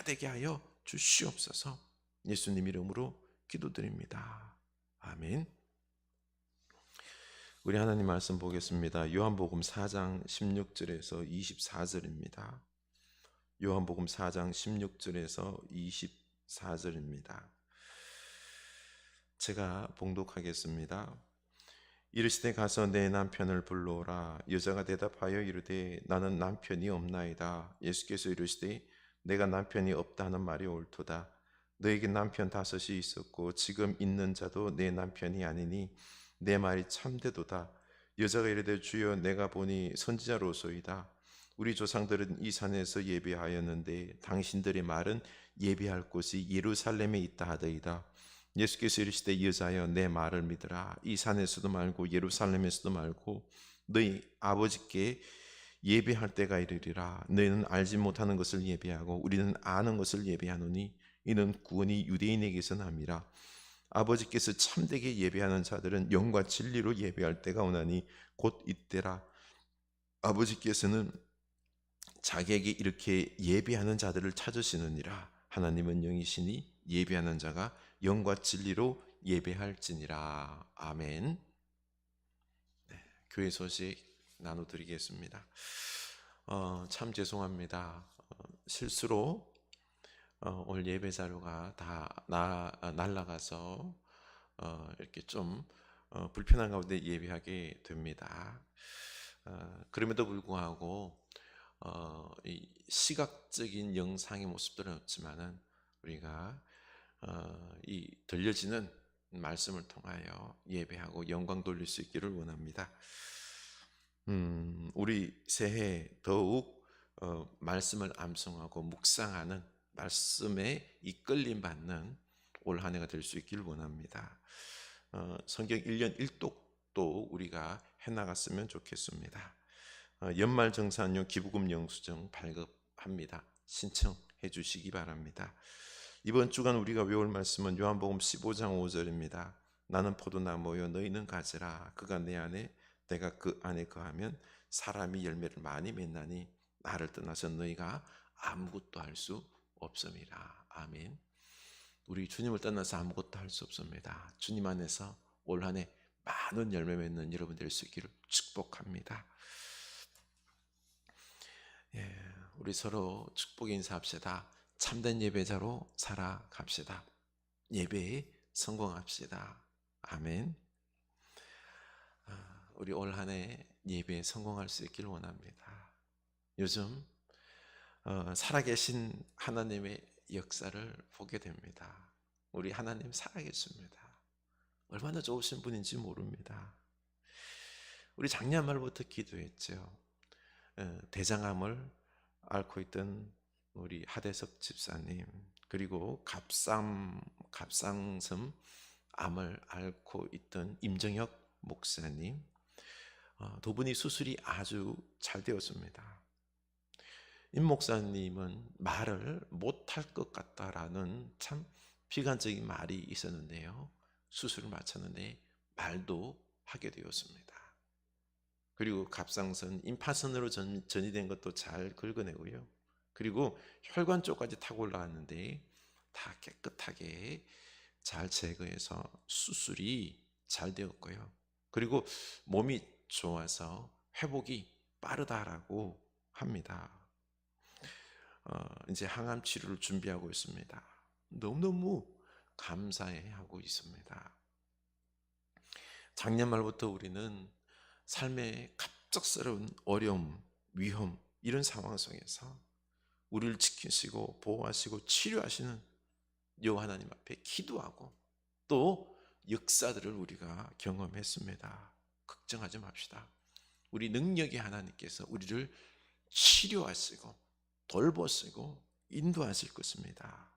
되게 하여 주시옵소서. 예수님 이름으로 기도드립니다. 아멘. 우리 하나님 말씀 보겠습니다. 요한복음 4장 16절에서 24절입니다. 요한복음 4장 16절에서 24절입니다. 제가 봉독하겠습니다. 이르시되 가서 내 남편을 불러오라. 여자가 대답하여 이르되 나는 남편이 없나이다. 예수께서 이르시되 내가 남편이 없다 하는 말이 옳도다. 너에게 남편 5이 있었고 지금 있는 자도 내 남편이 아니니 내 말이 참되도다. 여자가 이르되 주여 내가 보니 선지자로소이다. 우리 조상들은 이 산에서 예배하였는데 당신들의 말은 예배할 곳이 예루살렘에 있다 하더이다. 예수께서 이르시되 여자여 내 말을 믿으라. 이 산에서도 말고 예루살렘에서도 말고 너희 아버지께 예배할 때가 이르리라. 너희는 알지 못하는 것을 예배하고 우리는 아는 것을 예배하노니 이는 구원이 유대인에게서 남이라. 아버지께서 참되게 예배하는 자들은 영과 진리로 예배할 때가 오나니 곧 이때라. 아버지께서는 자기에게 이렇게 예배하는 자들을 찾으시느니라. 하나님은 영이시니 예배하는 자가 영과 진리로 예배할지니라. 아멘. 네, 교회 소식 나눠드리겠습니다. 참 죄송합니다. 실수로 오늘 예배 자료가 다 날아가서 이렇게 좀 불편한 가운데 예배하게 됩니다. 그럼에도 불구하고 이 시각적인 영상의 모습들은 없지만은 우리가 이 들려지는 말씀을 통하여 예배하고 영광 돌릴 수 있기를 원합니다. 우리 새해 더욱 말씀을 암송하고 묵상하는 말씀에 이끌림 받는 올 한 해가 될 수 있기를 원합니다. 성경 1년 1독도 우리가 해나갔으면 좋겠습니다. 연말정산용 기부금 영수증 발급합니다. 신청해 주시기 바랍니다. 이번 주간 우리가 외울 말씀은 요한복음 15장 5절입니다. 나는 포도나무요 너희는 가지라. 그가 내 안에 내가 그 안에 거하면 사람이 열매를 많이 맺나니 나를 떠나서 너희가 아무것도 할 수 없음이라. 아멘. 우리 주님을 떠나서 아무것도 할 수 없습니다. 주님 안에서 올 한 해 많은 열매 맺는 여러분 될 수 있기를 축복합니다. 우리 서로 축복 인사합시다. 참된 예배자로 살아갑시다. 예배에 성공합시다. 아멘. 우리 올 한 해 예배에 성공할 수 있기를 원합니다. 요즘 살아계신 하나님의 역사를 보게 됩니다. 우리 하나님 살아계십니다. 얼마나 좋으신 분인지 모릅니다. 우리 작년 말부터 기도했죠. 대장암을 앓고 있던 우리 하대석 집사님, 그리고 갑상선 암을 앓고 있던 임정혁 목사님, 두 분이 수술이 아주 잘 되었습니다. 임 목사님은 말을 못할 것 같다라는 참 비관적인 말이 있었는데요. 수술을 마쳤는데 말도 하게 되었습니다. 그리고 갑상선, 임파선으로 전이된 것도 잘 긁어내고요. 그리고 혈관 쪽까지 타고 올라왔는데 다 깨끗하게 잘 제거해서 수술이 잘 되었고요. 그리고 몸이 좋아서 회복이 빠르다라고 합니다. 이제 항암 치료를 준비하고 있습니다. 너무너무 감사해하고 있습니다. 작년 말부터 우리는 삶의 갑작스러운 어려움, 위험 이런 상황 속에서 우리를 지키시고 보호하시고 치료하시는 여호와 하나님 앞에 기도하고 또 역사들을 우리가 경험했습니다. 걱정하지 맙시다. 우리 능력의 하나님께서 우리를 치료하시고 돌보시고 인도하실 것입니다.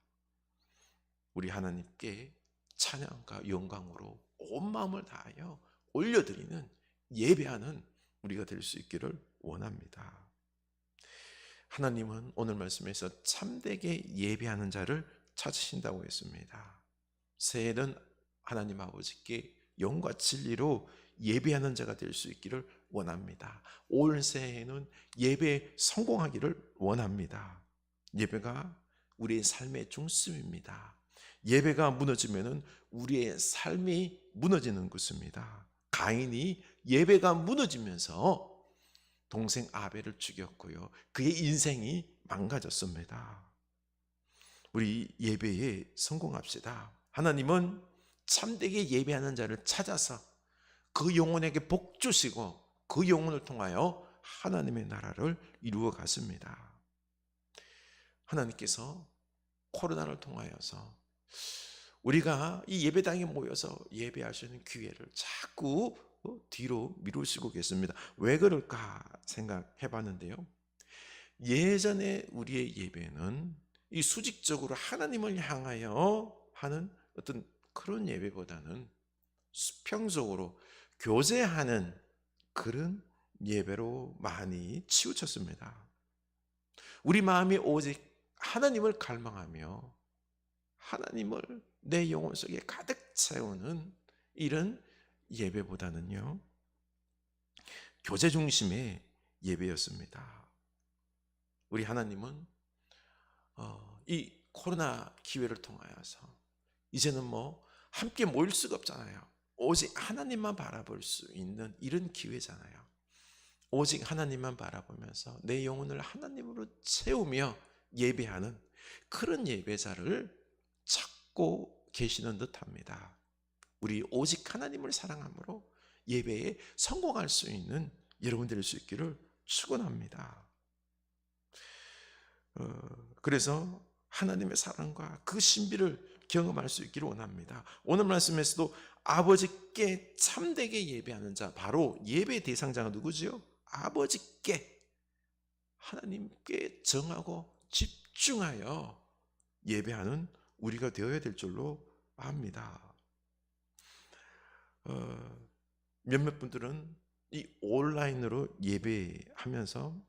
우리 하나님께 찬양과 영광으로 온 마음을 다하여 올려드리는 예배하는 우리가 될 수 있기를 원합니다. 하나님은 오늘 말씀에서 참되게 예배하는 자를 찾으신다고 했습니다. 새해는 하나님 아버지께 영과 진리로 예배하는 자가 될 수 있기를 원합니다. 올 새해에는 예배에 성공하기를 원합니다. 예배가 우리의 삶의 중심입니다. 예배가 무너지면은 우리의 삶이 무너지는 것입니다. 가인이 예배가 무너지면서 동생 아벨을 죽였고요. 그의 인생이 망가졌습니다. 우리 예배에 성공합시다. 하나님은 참되게 예배하는 자를 찾아서 그 영혼에게 복 주시고 그 영혼을 통하여 하나님의 나라를 이루어 갔습니다. 하나님께서 코로나를 통하여서 우리가 이 예배당에 모여서 예배할 수 있는 기회를 자꾸 뒤로 미루시고 계십니다. 왜 그럴까 생각해 봤는데요. 예전에 우리의 예배는 이 수직적으로 하나님을 향하여 하는 어떤 그런 예배보다는 수평적으로 교제하는 그런 예배로 많이 치우쳤습니다. 우리 마음이 오직 하나님을 갈망하며 하나님을 내 영혼 속에 가득 채우는 이런 예배보다는요, 교제 중심의 예배였습니다. 우리 하나님은 이 코로나 기회를 통하여서 이제는 함께 모일 수가 없잖아요. 오직 하나님만 바라볼 수 있는 이런 기회잖아요. 오직 하나님만 바라보면서 내 영혼을 하나님으로 채우며 예배하는 그런 예배자를 찾고 계시는 듯합니다. 우리 오직 하나님을 사랑함으로 예배에 성공할 수 있는 여러분들일 수 있기를 축원합니다. 그래서 하나님의 사랑과 그 신비를 경험할 수 있기를 원합니다. 오늘 말씀에서도 아버지께 참되게 예배하는 자, 바로 예배 대상자가 누구지요? 아버지께, 하나님께 정하고 집중하여 예배하는 우리가 되어야 될 줄로 압니다. 몇몇 분들은 이 온라인으로 예배하면서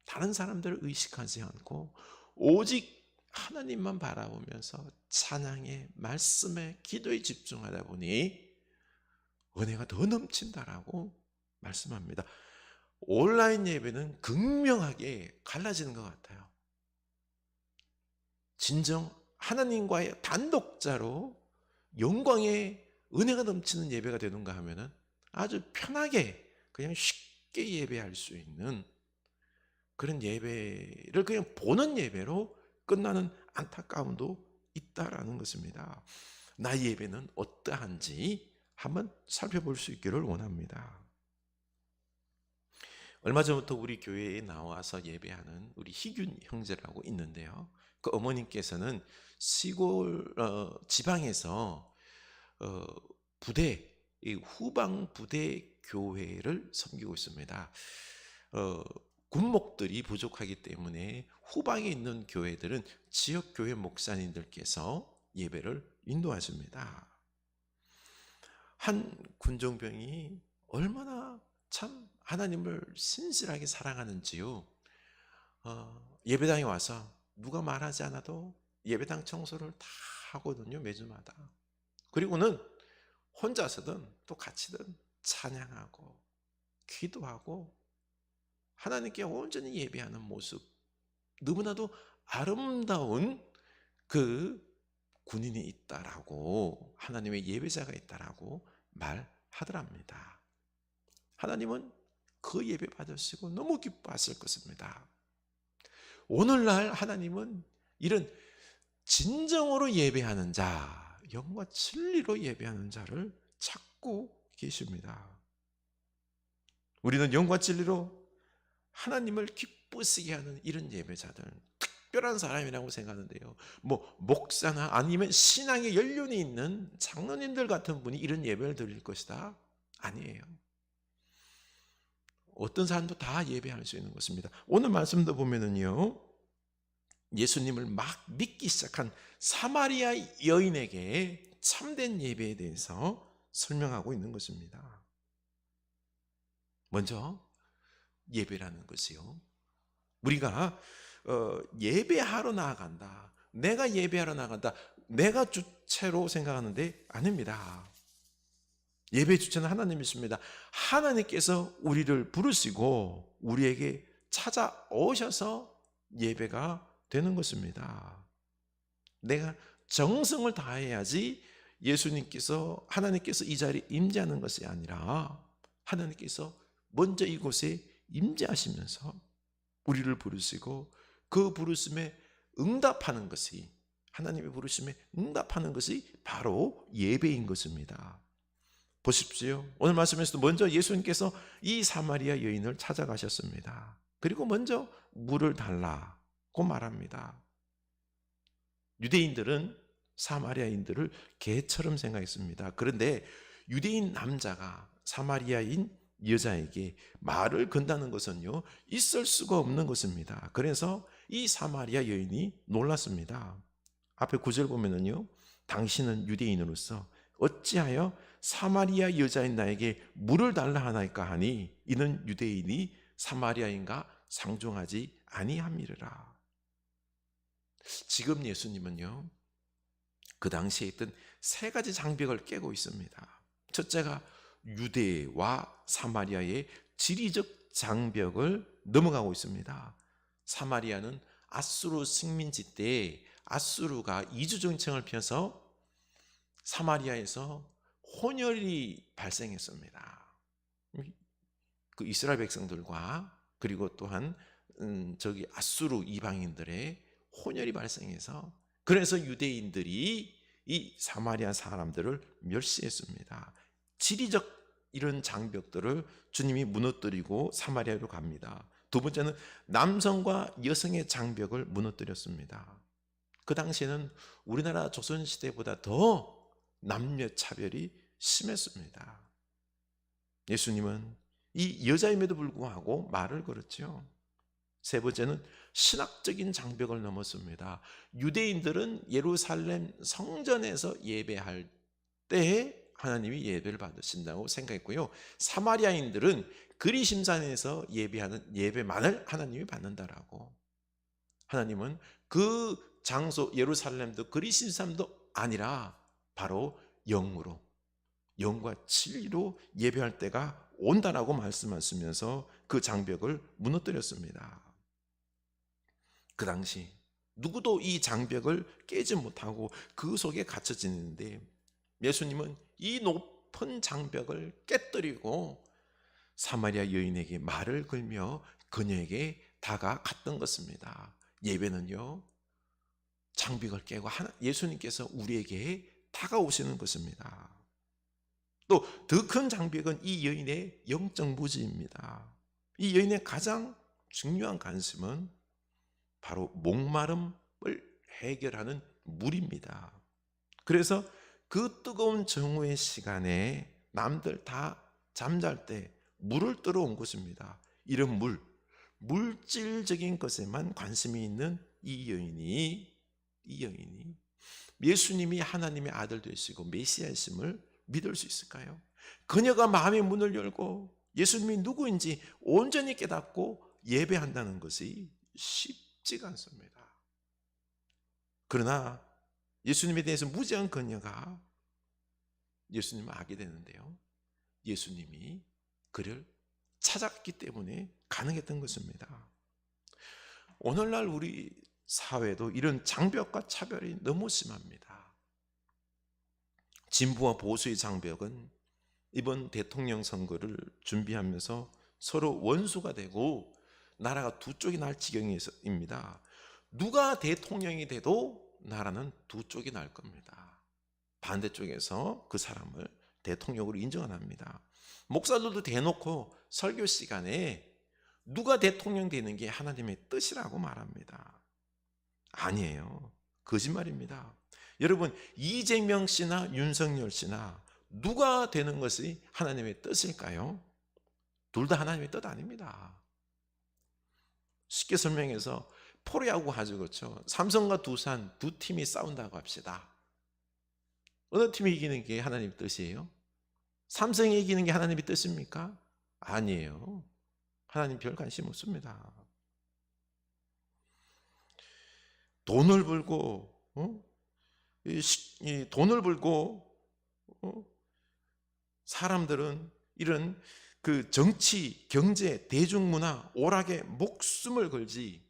다른 사람들을 의식하지 않고 오직 하나님만 바라보면서 찬양에, 말씀에, 기도에 집중하다 보니 은혜가 더 넘친다라고 말씀합니다. 온라인 예배는 극명하게 갈라지는 것 같아요. 진정 하나님과의 단독자로 영광의 은혜가 넘치는 예배가 되는가 하면은 아주 편하게 그냥 쉽게 예배할 수 있는 그런 예배를 그냥 보는 예배로 끝나는 안타까움도 있다라는 것입니다. 나의 예배는 어떠한지 한번 살펴볼 수 있기를 원합니다. 얼마 전부터 우리 교회에 나와서 예배하는 우리 희균 형제라고 있는데요. 그 어머님께서는 시골 지방에서 부대, 후방 부대 교회를 섬기고 있습니다. 군목들이 부족하기 때문에 후방에 있는 교회들은 지역 교회 목사님들께서 예배를 인도하십니다. 한 군종병이 얼마나 참 하나님을 신실하게 사랑하는지요. 예배당에 와서 누가 말하지 않아도 예배당 청소를 다 하거든요, 매주마다. 그리고는 혼자서든 또 같이든 찬양하고 기도하고 하나님께 온전히 예배하는 모습, 너무나도 아름다운 그 군인이 있다라고, 하나님의 예배자가 있다라고 말하더랍니다. 하나님은 그 예배 받으시고 너무 기뻐하실 것입니다. 오늘날 하나님은 이런 진정으로 예배하는 자, 영과 진리로 예배하는 자를 찾고 계십니다. 우리는 영과 진리로 하나님을 기쁘시게 하는 이런 예배자들, 특별한 사람이라고 생각하는데요. 목사나 아니면 신앙의 연륜이 있는 장로님들 같은 분이 이런 예배를 드릴 것이다? 아니에요. 어떤 사람도 다 예배할 수 있는 것입니다. 오늘 말씀도 보면은요, 예수님을 막 믿기 시작한 사마리아 여인에게 참된 예배에 대해서 설명하고 있는 것입니다. 먼저 예배라는 것이요, 우리가 예배하러 나아간다, 내가 예배하러 나간다, 내가 주체로 생각하는데 아닙니다. 예배 주체는 하나님이십니다. 하나님께서 우리를 부르시고 우리에게 찾아오셔서 예배가 되는 것입니다. 내가 정성을 다해야지 하나님께서 이 자리에 임재하는 것이 아니라 하나님께서 먼저 이곳에 임재하시면서 우리를 부르시고 그 부르심에 응답하는 것이, 하나님의 부르심에 응답하는 것이 바로 예배인 것입니다. 보십시오. 오늘 말씀에서도 먼저 예수님께서 이 사마리아 여인을 찾아가셨습니다. 그리고 먼저 물을 달라고 말합니다. 유대인들은 사마리아인들을 개처럼 생각했습니다. 그런데 유대인 남자가 사마리아인 여자에게 말을 건다는 것은요, 있을 수가 없는 것입니다. 그래서 이 사마리아 여인이 놀랐습니다. 앞에 9절 보면은요, 당신은 유대인으로서 어찌하여 사마리아 여자인 나에게 물을 달라 하나이까 하니 이는 유대인이 사마리아인과 상종하지 아니함이라. 지금 예수님은요, 그 당시에 있던 세 가지 장벽을 깨고 있습니다. 첫째가 유대와 사마리아의 지리적 장벽을 넘어가고 있습니다. 사마리아는 아수르 식민지 때 아수르가 이주정책을 펴서 사마리아에서 혼혈이 발생했습니다. 그 이스라엘 백성들과 그리고 또한 저기 아수르 이방인들의 혼혈이 발생해서, 그래서 유대인들이 이 사마리아 사람들을 멸시했습니다. 지리적 이런 장벽들을 주님이 무너뜨리고 사마리아로 갑니다. 두 번째는 남성과 여성의 장벽을 무너뜨렸습니다. 그 당시에는 우리나라 조선시대보다 더 남녀 차별이 심했습니다. 예수님은 이 여자임에도 불구하고 말을 걸었죠. 세 번째는 신학적인 장벽을 넘었습니다. 유대인들은 예루살렘 성전에서 예배할 때 하나님이 예배를 받으신다고 생각했고요. 사마리아인들은 그리심산에서 예배하는 예배만을 하나님이 받는다라고. 하나님은 그 장소 예루살렘도 그리심산도 아니라 바로 영으로, 영과 진리로 예배할 때가 온다라고 말씀하시면서 그 장벽을 무너뜨렸습니다. 그 당시 누구도 이 장벽을 깨지 못하고 그 속에 갇혀 지내는데 예수님은 이 높은 장벽을 깨뜨리고 사마리아 여인에게 말을 걸며 그녀에게 다가갔던 것입니다. 예배는요, 장벽을 깨고 예수님께서 우리에게 다가오시는 것입니다. 또 더 큰 장벽은 이 여인의 영적 무지입니다. 이 여인의 가장 중요한 관심은 바로 목마름을 해결하는 물입니다. 그래서 그 뜨거운 정오의 시간에 남들 다 잠잘 때 물을 뜨러 온 것입니다. 이런 물질적인 것에만 관심이 있는 이 여인이 예수님이 하나님의 아들 되시고 메시아이심을 믿을 수 있을까요? 그녀가 마음의 문을 열고 예수님이 누구인지 온전히 깨닫고 예배한다는 것이 쉽지가 않습니다. 그러나 예수님에 대해서 무지한 그녀가 예수님을 알게 되는데요, 예수님이 그를 찾았기 때문에 가능했던 것입니다. 오늘날 우리 사회도 이런 장벽과 차별이 너무 심합니다. 진보와 보수의 장벽은 이번 대통령 선거를 준비하면서 서로 원수가 되고 나라가 두 쪽이 날 지경입니다. 누가 대통령이 돼도 나라는 두 쪽이 날 겁니다. 반대쪽에서 그 사람을 대통령으로 인정 안 합니다. 목사들도 대놓고 설교 시간에 누가 대통령 되는 게 하나님의 뜻이라고 말합니다. 아니에요. 거짓말입니다. 여러분, 이재명 씨나 윤석열 씨나 누가 되는 것이 하나님의 뜻일까요? 둘 다 하나님의 뜻 아닙니다. 쉽게 설명해서 프로야구 하죠, 그렇죠? 삼성과 두산 두 팀이 싸운다고 합시다. 어느 팀이 이기는 게 하나님의 뜻이에요? 삼성이 이기는 게 하나님의 뜻입니까? 아니에요. 하나님 별 관심 없습니다. 돈을 벌고 돈을 벌고 사람들은 이런 그 정치, 경제, 대중문화, 오락에 목숨을 걸지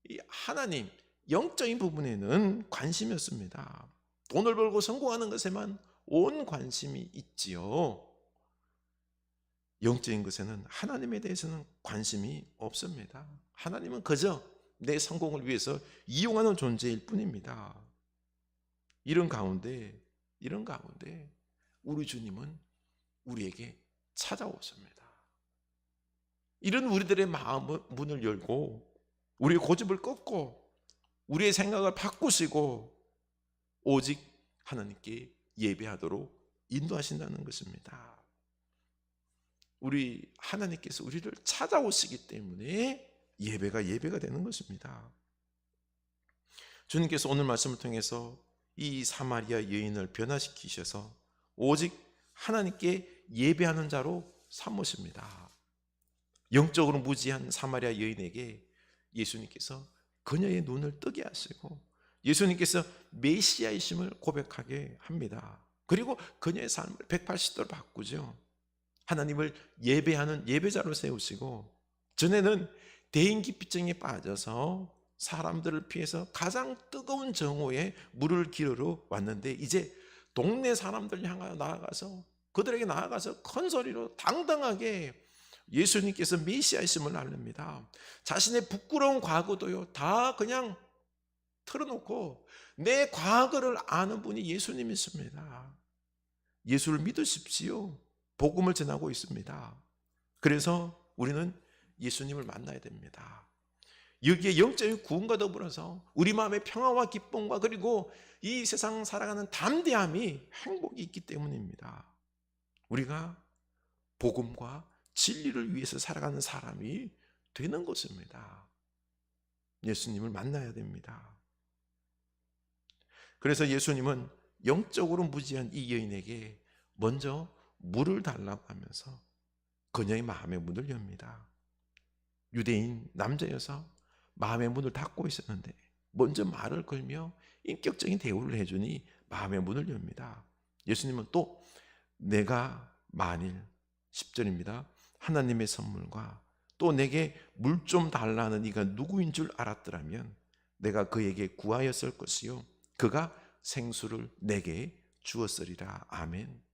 이 하나님, 영적인 부분에는 관심이 없습니다. 돈을 벌고 성공하는 것에만 온 관심이 있지요. 영적인 것에는 하나님에 대해서는 관심이 없습니다. 하나님은 그저 내 성공을 위해서 이용하는 존재일 뿐입니다. 이런 가운데 우리 주님은 우리에게 찾아오십니다. 이런 우리들의 마음의 문을 열고 우리의 고집을 꺾고 우리의 생각을 바꾸시고 오직 하나님께 예배하도록 인도하신다는 것입니다. 우리 하나님께서 우리를 찾아오시기 때문에 예배가 되는 것입니다. 주님께서 오늘 말씀을 통해서 이 사마리아 여인을 변화시키셔서 오직 하나님께 예배하는 자로 삼으십니다. 영적으로 무지한 사마리아 여인에게 예수님께서 그녀의 눈을 뜨게 하시고 예수님께서 메시아이심을 고백하게 합니다. 그리고 그녀의 삶을 180도로 바꾸죠. 하나님을 예배하는 예배자로 세우시고, 전에는 대인기피증에 빠져서 사람들을 피해서 가장 뜨거운 정오에 물을 기르러 왔는데 이제 동네 사람들 향하여 나아가서 그들에게 나아가서 큰 소리로 당당하게 예수님께서 메시아이심을 알립니다. 자신의 부끄러운 과거도요 다 그냥 털어놓고 내 과거를 아는 분이 예수님이십니다. 예수를 믿으십시오. 복음을 전하고 있습니다. 그래서 우리는 예수님을 만나야 됩니다. 여기에 영적인 구원과 더불어서 우리 마음의 평화와 기쁨과 그리고 이 세상 살아가는 담대함이 행복이 있기 때문입니다. 우리가 복음과 진리를 위해서 살아가는 사람이 되는 것입니다. 예수님을 만나야 됩니다. 그래서 예수님은 영적으로 무지한 이 여인에게 먼저 물을 달라고 하면서 그녀의 마음의 문을 엽니다. 유대인 남자여서 마음의 문을 닫고 있었는데 먼저 말을 걸며 인격적인 대우를 해주니 마음의 문을 엽니다. 예수님은 또 내가 만일 10절입니다. 하나님의 선물과 또 내게 물 좀 달라는 이가 누구인 줄 알았더라면 내가 그에게 구하였을 것이요 그가 생수를 내게 주었으리라. 아멘.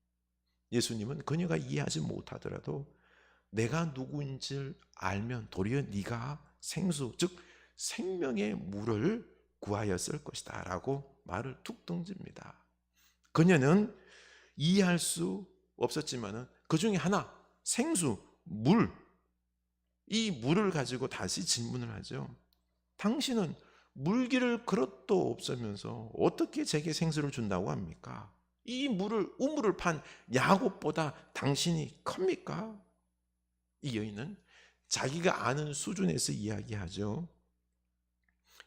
예수님은 그녀가 이해하지 못하더라도 내가 누구인지 알면 도리어 네가 생수 즉 생명의 물을 구하였을 것이다 라고 말을 툭 던집니다. 그녀는 이해할 수 없었지만 그 중에 하나 생수, 물, 이 물을 가지고 다시 질문을 하죠. 당신은 물기를 그릇도 없으면서 어떻게 제게 생수를 준다고 합니까? 이 물을 우물을 판 야곱보다 당신이 큽니까? 이 여인은 자기가 아는 수준에서 이야기하죠.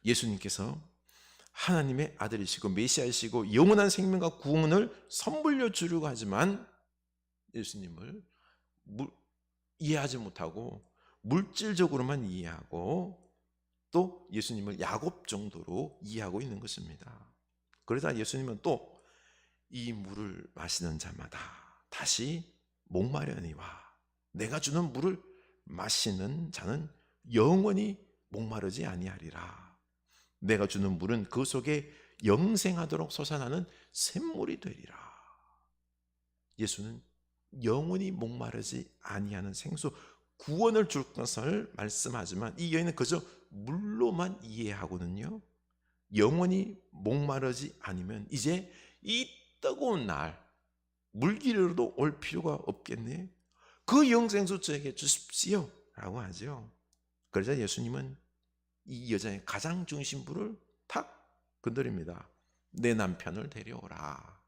예수님께서 하나님의 아들이시고 메시아이시고 영원한 생명과 구원을 선물로 주려고 하지만 예수님을 이해하지 못하고 물질적으로만 이해하고 또 예수님을 야곱 정도로 이해하고 있는 것입니다. 그러다 예수님은 또 이 물을 마시는 자마다 다시 목마르니와 내가 주는 물을 마시는 자는 영원히 목마르지 아니하리라. 내가 주는 물은 그 속에 영생하도록 솟아나는 샘물이 되리라. 예수는 영원히 목마르지 아니하는 생수 구원을 줄 것을 말씀하지만 이 여인은 그저 물로만 이해하거든요. 영원히 목마르지 않으면 이제 이 뜨거운 날 물기로도 올 필요가 없겠네. 그 영생수 저에게 주십시오 라고 하죠. 그러자 예수님은 이 여자의 가장 중심부를 탁 건드립니다. 내 남편을 데려오라.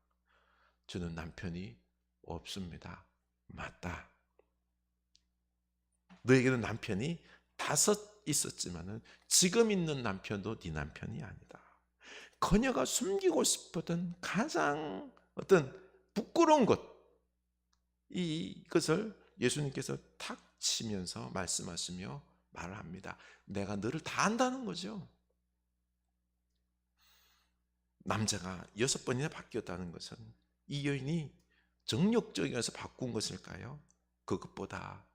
저는 남편이 없습니다. 맞다. 너에게는 남편이 5 있었지만 지금 있는 남편도 네 남편이 아니다. 그녀가 숨기고 싶었던 가장 어떤 부끄러운 것, 이것을 예수님께서 탁 치면서 말씀하시며 말을 합니다. 내가 너를 다 안다는 거죠. 남자가 6번이나 바뀌었다는 것은 이 여인이 정력적이어서 바꾼 것일까요? 그것보다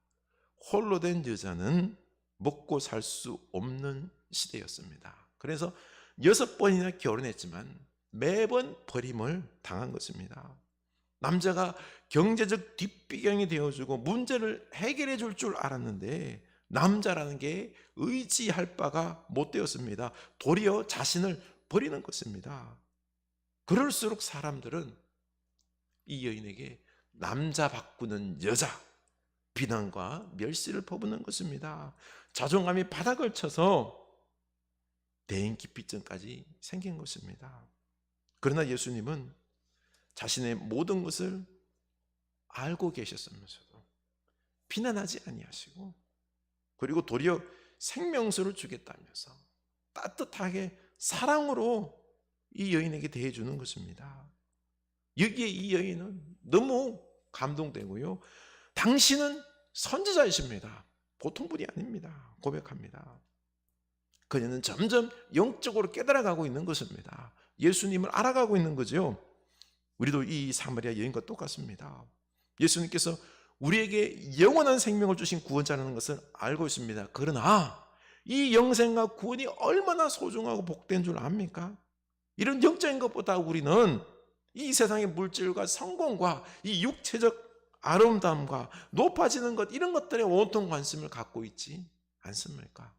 홀로 된 여자는 먹고 살 수 없는 시대였습니다. 그래서 6번이나 결혼했지만 매번 버림을 당한 것입니다. 남자가 경제적 뒷배경이 되어주고 문제를 해결해 줄 줄 알았는데 남자라는 게 의지할 바가 못 되었습니다. 도리어 자신을 버리는 것입니다. 그럴수록 사람들은 이 여인에게 남자 바꾸는 여자, 비난과 멸시를 퍼붓는 것입니다. 자존감이 바닥을 쳐서 대인기피증까지 생긴 것입니다. 그러나 예수님은 자신의 모든 것을 알고 계셨으면서도 비난하지 아니하시고, 그리고 도리어 생명수를 주겠다면서 따뜻하게 사랑으로 이 여인에게 대해주는 것입니다. 여기에 이 여인은 너무 감동되고요, 당신은 선지자이십니다, 보통 분이 아닙니다, 고백합니다. 그녀는 점점 영적으로 깨달아가고 있는 것입니다. 예수님을 알아가고 있는 거죠. 우리도 이 사마리아 여인과 똑같습니다. 예수님께서 우리에게 영원한 생명을 주신 구원자라는 것을 알고 있습니다. 그러나 이 영생과 구원이 얼마나 소중하고 복된 줄 압니까? 이런 영적인 것보다 우리는 이 세상의 물질과 성공과 이 육체적 아름다움과 높아지는 것, 이런 것들에 온통 관심을 갖고 있지 않습니까?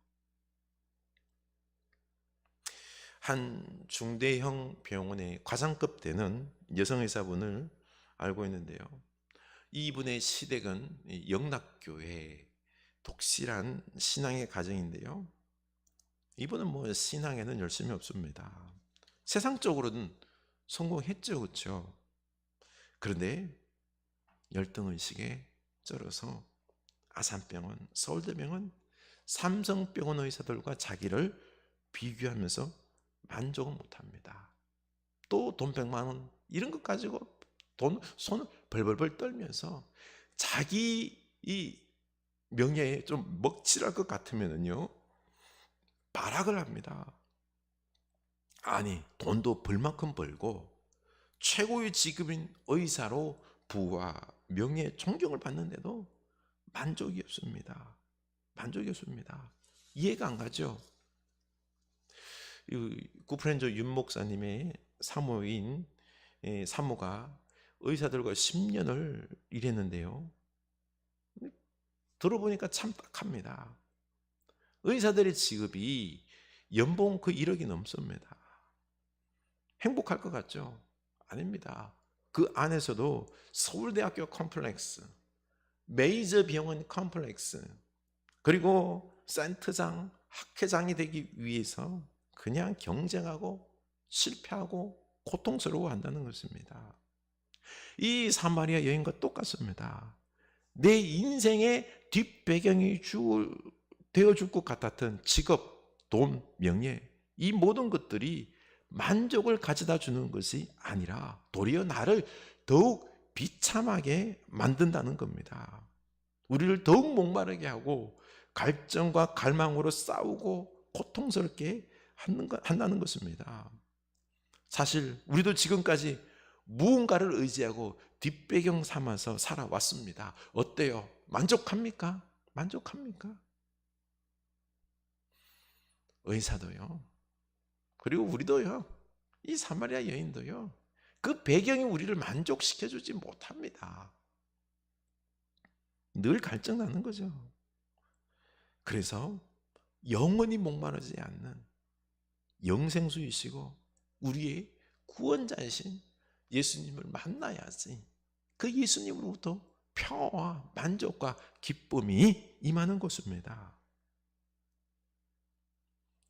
한 중대형 병원의 과장급 되는 여성 의사분을 알고 있는데요, 이분의 시댁은 영락교회 독실한 신앙의 가정인데요, 이분은 뭐 신앙에는 열심히 없습니다. 세상적으로는 성공했죠, 그렇죠? 그런데 열등의식에 쩔어서 아산병원, 서울대병원, 삼성병원 의사들과 자기를 비교하면서 만족을 못합니다. 또 돈 100만 원 이런 것 가지고 손을 벌벌벌 떨면서 자기 이 명예에 좀 먹칠할 것 같으면요 발악을 합니다. 아니, 돈도 벌만큼 벌고 최고의 직급인 의사로 부와 명예, 존경을 받는데도 만족이 없습니다. 만족이 없습니다. 이해가 안 가죠? 구프렌저 윤 목사님의 사모인 사모가 의사들과 10년을 일했는데요, 들어보니까 참 딱합니다. 의사들의 직업이 연봉 그 1억이 넘습니다. 행복할 것 같죠? 아닙니다. 그 안에서도 서울대학교 컴플렉스, 메이저 병원 컴플렉스, 그리고 센터장, 학회장이 되기 위해서 그냥 경쟁하고 실패하고 고통스러워 한다는 것입니다. 이 사마리아 여인과 똑같습니다. 내 인생의 뒷배경이 되어줄 것 같았던 직업, 돈, 명예, 이 모든 것들이 만족을 가져다 주는 것이 아니라 도리어 나를 더욱 비참하게 만든다는 겁니다. 우리를 더욱 목마르게 하고 갈증과 갈망으로 싸우고 고통스럽게 한다는 것입니다. 사실 우리도 지금까지 무언가를 의지하고 뒷배경 삼아서 살아왔습니다. 어때요? 만족합니까? 만족합니까? 의사도요, 그리고 우리도요, 이 사마리아 여인도요, 그 배경이 우리를 만족시켜주지 못합니다. 늘 갈증 나는 거죠. 그래서 영원히 목마르지 않는 영생수이시고 우리의 구원자이신 예수님을 만나야지 그 예수님으로부터 평화와 만족과 기쁨이 임하는 것입니다.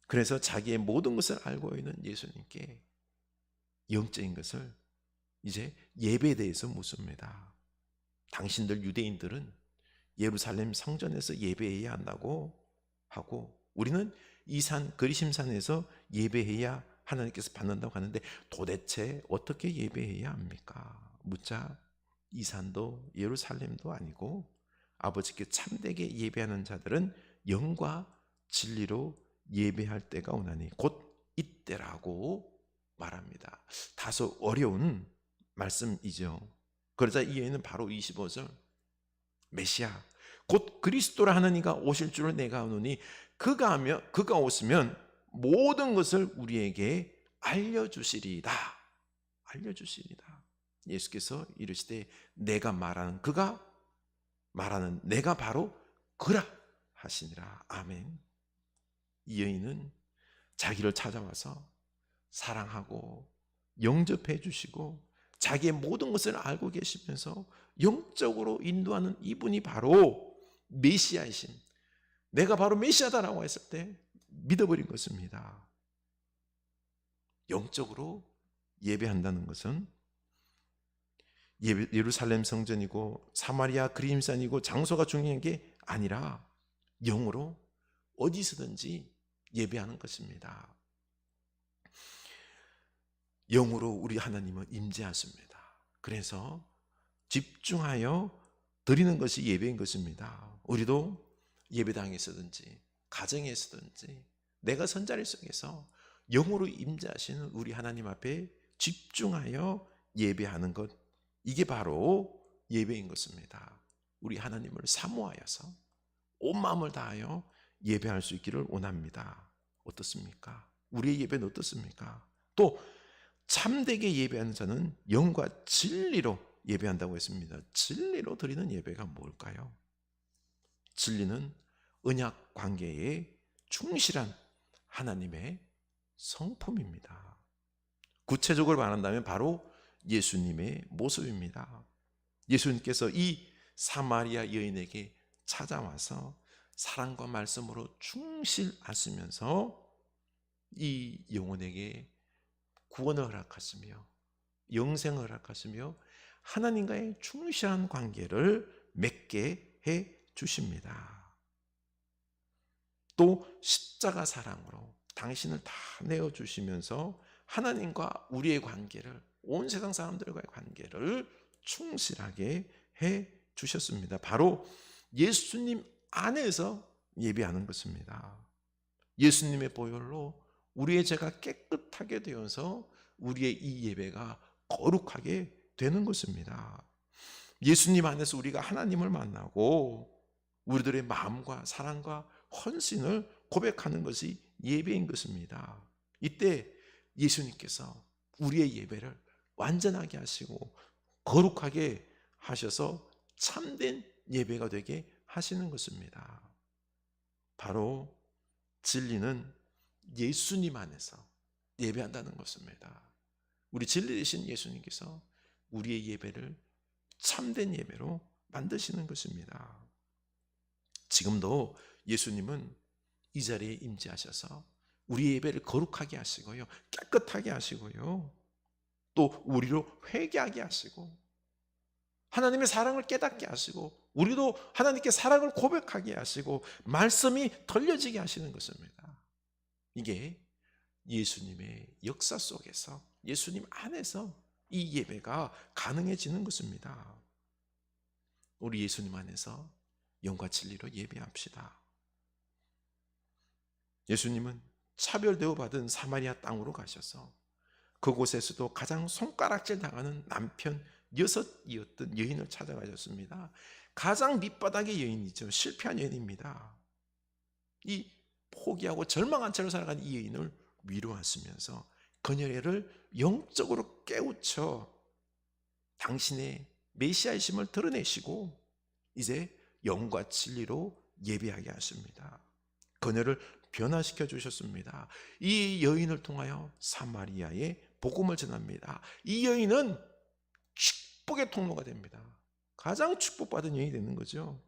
그래서 자기의 모든 것을 알고 있는 예수님께 영적인 것을 이제 예배에 대해서 묻습니다. 당신들 유대인들은 예루살렘 성전에서 예배해야 한다고 하고 우리는 이 산 그리심산에서 예배해야 하나님께서 받는다고 하는데 도대체 어떻게 예배해야 합니까? 묻자 이 산도 예루살렘도 아니고 아버지께 참되게 예배하는 자들은 영과 진리로 예배할 때가 오나니 곧 이때라고 말합니다. 다소 어려운 말씀이죠. 그러자 이 여인은 바로 25절 메시아 곧 그리스도라 하는 이가 오실 줄을 내가 아노니 그가 오시면 모든 것을 우리에게 알려주시리이다. 알려주시리이다. 예수께서 이르시되 내가 말하는 그가 말하는 내가 바로 그라 하시니라. 아멘. 이 여인은 자기를 찾아와서 사랑하고 영접해 주시고 자기의 모든 것을 알고 계시면서 영적으로 인도하는 이분이 바로 메시아이신, 내가 바로 메시아다라고 했을 때 믿어버린 것입니다. 영적으로 예배한다는 것은 예루살렘 성전이고 사마리아 그림산이고 장소가 중요한 게 아니라 영으로 어디서든지 예배하는 것입니다. 영으로 우리 하나님은 임재하십니다. 그래서 집중하여 드리는 것이 예배인 것입니다. 우리도 예배당에서든지 가정에서든지 내가 선자리 속에서 영으로 임재하시는 우리 하나님 앞에 집중하여 예배하는 것, 이게 바로 예배인 것입니다. 우리 하나님을 사모하여서 온 마음을 다하여 예배할 수 있기를 원합니다. 어떻습니까? 우리의 예배는 어떻습니까? 또 참되게 예배하는 자는 영과 진리로 예배한다고 했습니다. 진리로 드리는 예배가 뭘까요? 진리는 언약 관계에 충실한 하나님의 성품입니다. 구체적으로 말한다면 바로 예수님의 모습입니다. 예수님께서 이 사마리아 여인에게 찾아와서 사랑과 말씀으로 충실하시면서 이 영혼에게 구원을 허락하시며 영생을 허락하시며 하나님과의 충실한 관계를 맺게 해 주십니다. 또 십자가 사랑으로 당신을 다 내어주시면서 하나님과 우리의 관계를, 온 세상 사람들과의 관계를 충실하게 해 주셨습니다. 바로 예수님 안에서 예배하는 것입니다. 예수님의 보혈로 우리의 죄가 깨끗하게 되어서 우리의 이 예배가 거룩하게 되는 것입니다. 예수님 안에서 우리가 하나님을 만나고 우리들의 마음과 사랑과 헌신을 고백하는 것이 예배인 것입니다. 이때 예수님께서 우리의 예배를 완전하게 하시고 거룩하게 하셔서 참된 예배가 되게 하시는 것입니다. 바로 진리는 예수님 안에서 예배한다는 것입니다. 우리 진리 되신 예수님께서 우리의 예배를 참된 예배로 만드시는 것입니다. 지금도 예수님은 이 자리에 임재하셔서 우리의 예배를 거룩하게 하시고요, 깨끗하게 하시고요, 또 우리로 회개하게 하시고 하나님의 사랑을 깨닫게 하시고 우리도 하나님께 사랑을 고백하게 하시고 말씀이 들려지게 하시는 것입니다. 이게 예수님의 역사 속에서 예수님 안에서 이 예배가 가능해지는 것입니다. 우리 예수님 안에서 영과 진리로 예배합시다. 예수님은 차별대우 받은 사마리아 땅으로 가셔서 그곳에서도 가장 손가락질 당하는 남편 6이었던 여인을 찾아가셨습니다. 가장 밑바닥의 여인이죠. 실패한 여인입니다. 이 포기하고 절망한 채로 살아간 이 여인을 위로하시면서 그녀를 영적으로 깨우쳐 당신의 메시아이심을 드러내시고 이제 영과 진리로 예배하게 하십니다. 그녀를 변화시켜 주셨습니다. 이 여인을 통하여 사마리아에 복음을 전합니다. 이 여인은 축복의 통로가 됩니다. 가장 축복받은 여인이 되는 거죠.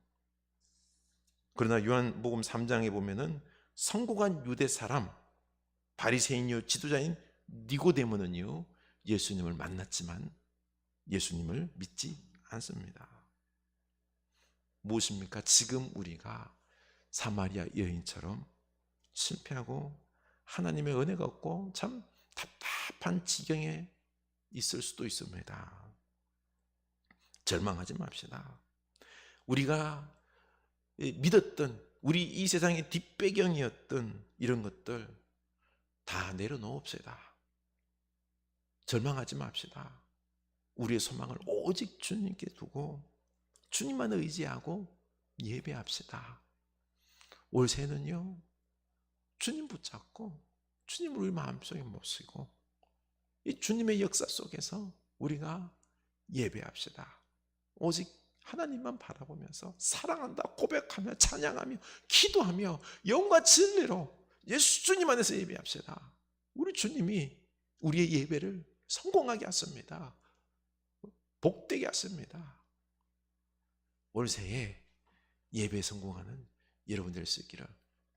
그러나 요한복음 3장에 보면은 성공한 유대 사람, 바리새인이요 지도자인 니고데모는요 예수님을 만났지만 예수님을 믿지 않습니다. 무엇입니까? 지금 우리가 사마리아 여인처럼 실패하고 하나님의 은혜가 없고 참 답답한 지경에 있을 수도 있습니다. 절망하지 맙시다. 우리가 믿었던 우리 이 세상의 뒷배경이었던 이런 것들 다 내려놓읍시다. 절망하지 맙시다. 우리의 소망을 오직 주님께 두고 주님만 의지하고 예배합시다. 올 새는요 주님 붙잡고 주님을 우리 마음속에 모시고 이 주님의 역사 속에서 우리가 예배합시다. 오직 하나님만 바라보면서 사랑한다 고백하며 찬양하며 기도하며 영과 진리로 예수 주님 안에서 예배합시다. 우리 주님이 우리의 예배를 성공하게 하십니다. 복되게 하십니다. 올 새해 예배에 성공하는 여러분 될 수 있기를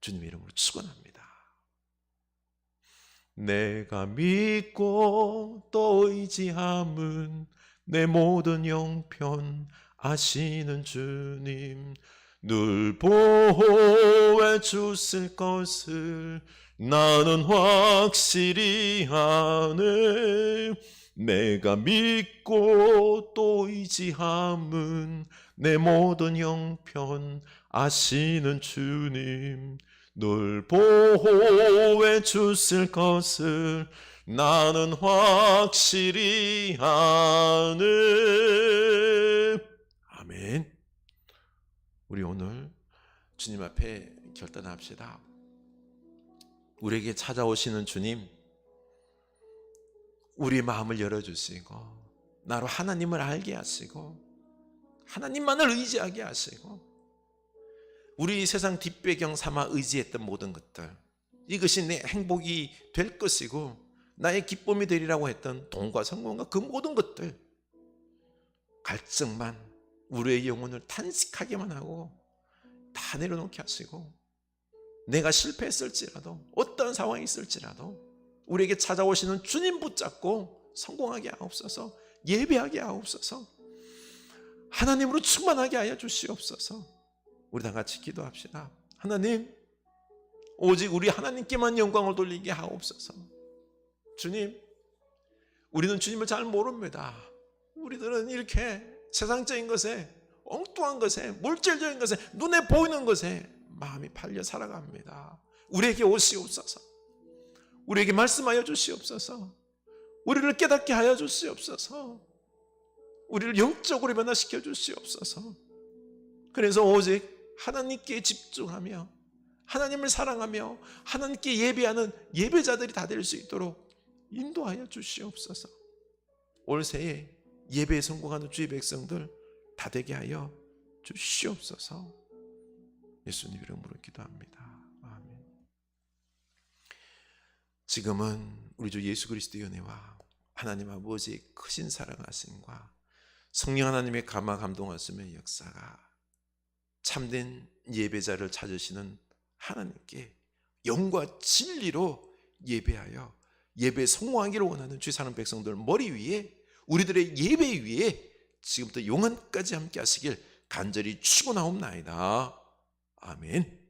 주님의 이름으로 축원합니다. 내가 믿고 또 의지함은 내 모든 형편 아시는 주님, 늘 보호해 주실 것을 나는 확실히 아네. 내가 믿고 또 의지함은 내 모든 형편 아시는 주님, 늘 보호해 주실 것을 나는 확실히 아네. 아멘. 우리 오늘 주님 앞에 결단합시다. 우리에게 찾아오시는 주님, 우리 마음을 열어주시고 나로 하나님을 알게 하시고 하나님만을 의지하게 하시고 우리 세상 뒷배경 삼아 의지했던 모든 것들, 이것이 내 행복이 될 것이고 나의 기쁨이 되리라고 했던 돈과 성공과 그 모든 것들, 갈증만 우리의 영혼을 탄식하게만 하고 다 내려놓게 하시고 내가 실패했을지라도 어떤 상황이 있을지라도 우리에게 찾아오시는 주님 붙잡고 성공하게 하옵소서, 예배하게 하옵소서, 하나님으로 충만하게 하여 주시옵소서. 우리 다 같이 기도합시다. 하나님, 오직 우리 하나님께만 영광을 돌리게 하옵소서. 주님, 우리는 주님을 잘 모릅니다. 우리들은 이렇게 세상적인 것에, 엉뚱한 것에, 물질적인 것에, 눈에 보이는 것에 마음이 팔려 살아갑니다. 우리에게 오시옵소서. 우리에게 말씀하여 주시옵소서. 우리를 깨닫게 하여 주시옵소서. 우리를 영적으로 변화시켜 주시옵소서. 그래서 오직 하나님께 집중하며 하나님을 사랑하며 하나님께 예배하는 예배자들이 다 될 수 있도록 인도하여 주시옵소서. 올 새해 예배에 성공하는 주의 백성들 다 되게 하여 주시옵소서. 예수님 이름으로 기도합니다. 아멘. 지금은 우리 주 예수 그리스도의 은혜와 하나님 아버지의 크신 사랑하심과 성령 하나님의 감화 감동하심의 역사가 참된 예배자를 찾으시는 하나님께 영과 진리로 예배하여 예배에 성공하기를 원하는 주의 사는 백성들 머리 위에, 우리들의 예배 위에 지금부터 영원까지 함께 하시길 간절히 축원하옵나이다. 아멘.